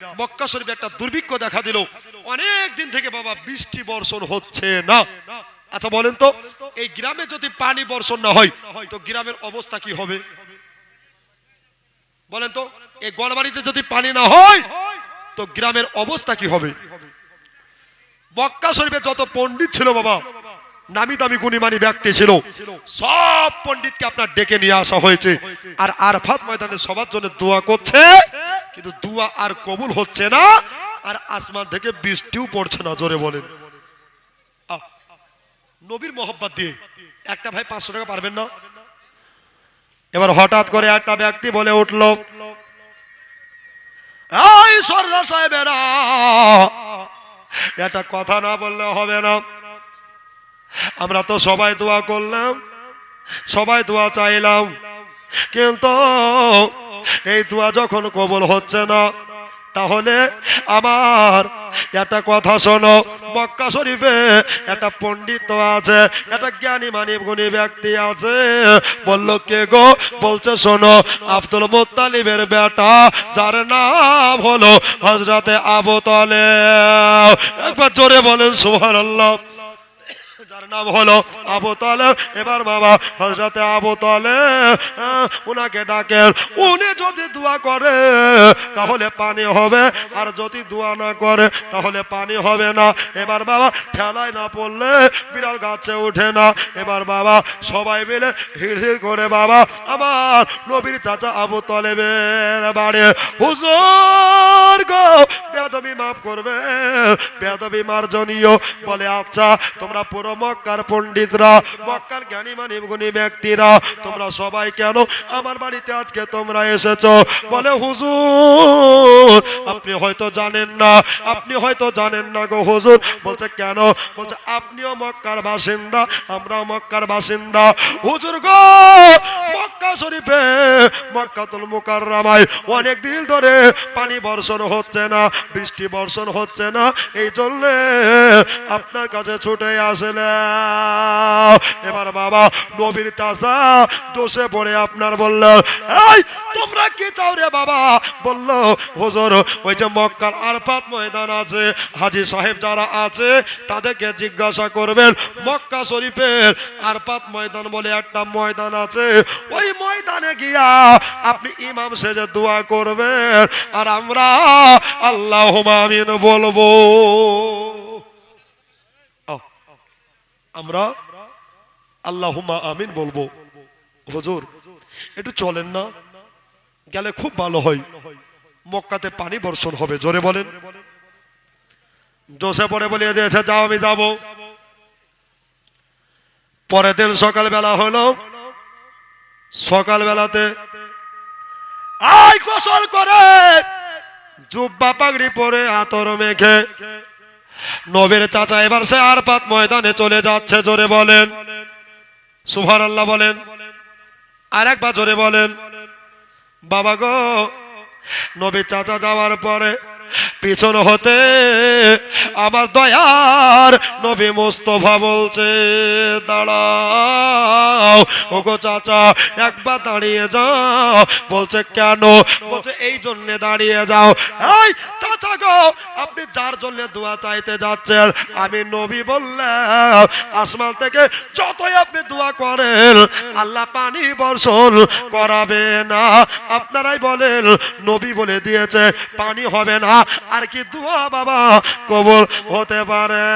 মক্কা শরীফে একটা দুর্ভিক্ষ দেখা দিল, অনেক দিন থেকে বাবা বৃষ্টি বর্ষণ হচ্ছে না। আচ্ছা বলেন তো, এই গ্রামে যদি পানি বর্ষণ না হয় তো গ্রামের অবস্থা কি হবে বলেন তো? এই গড়বাড়িতে যদি পানি না হয় তো গ্রামের অবস্থা কি হবে? মক্কা শরীফে যত পণ্ডিত ছিল বাবা, নামি দামি গুণীমানী ব্যক্তি ছিল, সব পণ্ডিতকে আপনার ডেকে নিয়ে আসা হয়েছে। আর আরাফাত ময়দানে সবার জন্য দোয়া করছে, কিন্তু দোয়া আর কবুল হচ্ছে না, আর আসমান থেকে বৃষ্টিও পড়ছে না। জোরে বলেন। নবীর মোহব্বত দিয়ে একটা ভাই 500 টাকা পারবেন না? এবার হঠাৎ করে একটা ব্যক্তি বলে উঠল, এই সরদার সাহেবেরা, একটা কথা না বললে হবে না। আমরা তো সবাই দোয়া করলাম, সবাই দোয়া চাইলাম, কিন্তু এই দোয়া যখন কবুল হচ্ছে না, তাহলে আমার একটা কথা শোনো। মক্কা শরীফে একটা পণ্ডিত আছে, একটা জ্ঞানী মানি গুণী ব্যক্তি আছে। বলল কে গো? বলছে শোনো, আব্দুল মুত্তালিবের বেটা, যার নাম হলো হযরতে আবু তালেব। একবার জোরে বলেন সুবহানাল্লাহ। যার নাম হলো আবু তালেব। এবার বাবা হযরতে আবু তালেব উনাকে ডাকেন, উনি যদি দোয়া করে তাহলে পানি হবে, আর যদি দোয়া না করে তাহলে পানি হবে না। এবার বাবা ঠেলায় না পড়লে বিড়াল গাছে ওঠে না। এবার বাবা সবাই মিলে হিড় করে বাবা আমার নবীর চাচা আবু তালেবের বাড়ি, হুজুর গো বেয়াদবি মাফ করবে, বেয়াদবি মার্জনীয়। বলে আচ্ছা তোমরা পুরো মক্কার পণ্ডিতরা, মক্কার জ্ঞানী মানি গুণী ব্যক্তিরা, তোমরা সবাই কেন আমার বাড়িতে আজকে তোমরা এসেছো? বলে হুজুর আপনি হয়তো জানেন না, আপনি হয়তো জানেন না গো হুজুর। বলছে কেন? বলছে আপনিও মক্কার বাসিন্দা, আমরাও মক্কার বাসিন্দা। হুজুর গো মক্কা শরীফে মক্কাতুল মুকাররমায় অনেক দিন ধরে পানি বর্ষণ হচ্ছে না, বৃষ্টি বর্ষণ হচ্ছে না, এই জন্য আপনার কাছে ছুটে আসলে। এবার বাবা নবীর চাচা দোষে পড়ে আপনার বলল, এই তোমরা কি চাও রে বাবা? বলল হুজুর ওই যে মক্কার আরাফাত ময়দান আছে, হাজী সাহেব যারা আছে তাদেরকে জিজ্ঞাসা করবেন, মক্কা শরীফের আরাফাত ময়দান বলে একটা ময়দান আছে, ওই ময়দানে গিয়া আপনি ইমাম সেজে দোয়া করবেন, আর আমরা আল্লাহুম্মা আমিন বলবো। আমরা আল্লাহুম্মা আমিন বলবো। হুজুর একটু চলেন না, গেলে খুব ভালো হয়, মক্কাতে পানি বর্ষণ হবে। জোরে বলেন। জোসে পড়ে বলিয়ে দিয়েছে যাও আমি যাব। পরের দিন সকালবেলা হলো, সকালবেলাতে আয় গোসল করে জুব্বা পাগড়ি পরে আতর মেখে নবীর চাচা এবার সে আরাফাত ময়দানে চলে যাচ্ছে। জোরে বলেন সুবহানাল্লাহ বলেন। আরেকবার জোরে বলেন। বাবা গো নবীর চাচা যাওয়ার পরে পিছন হতে আমার দয়ার নবী মুস্তাফা বলছে দাঁড়াও, ওগো চাচা একবার দাঁড়িয়ে যাও। বলছে কেন? বলছে এই জন্য দাঁড়িয়ে যাও, এই চাচা গো আপনি যার জন্য দোয়া চাইতে যাচ্ছেন, আমি নবী বললাম আসমান থেকে যতই আপনি দোয়া করেন আল্লাহ পানি বর্ষণ করাবে না। আপনারাই বলেন নবী বলে দিয়েছে পানি হবে না, আর কি দোয়া বাবা কবুল হতে পারে?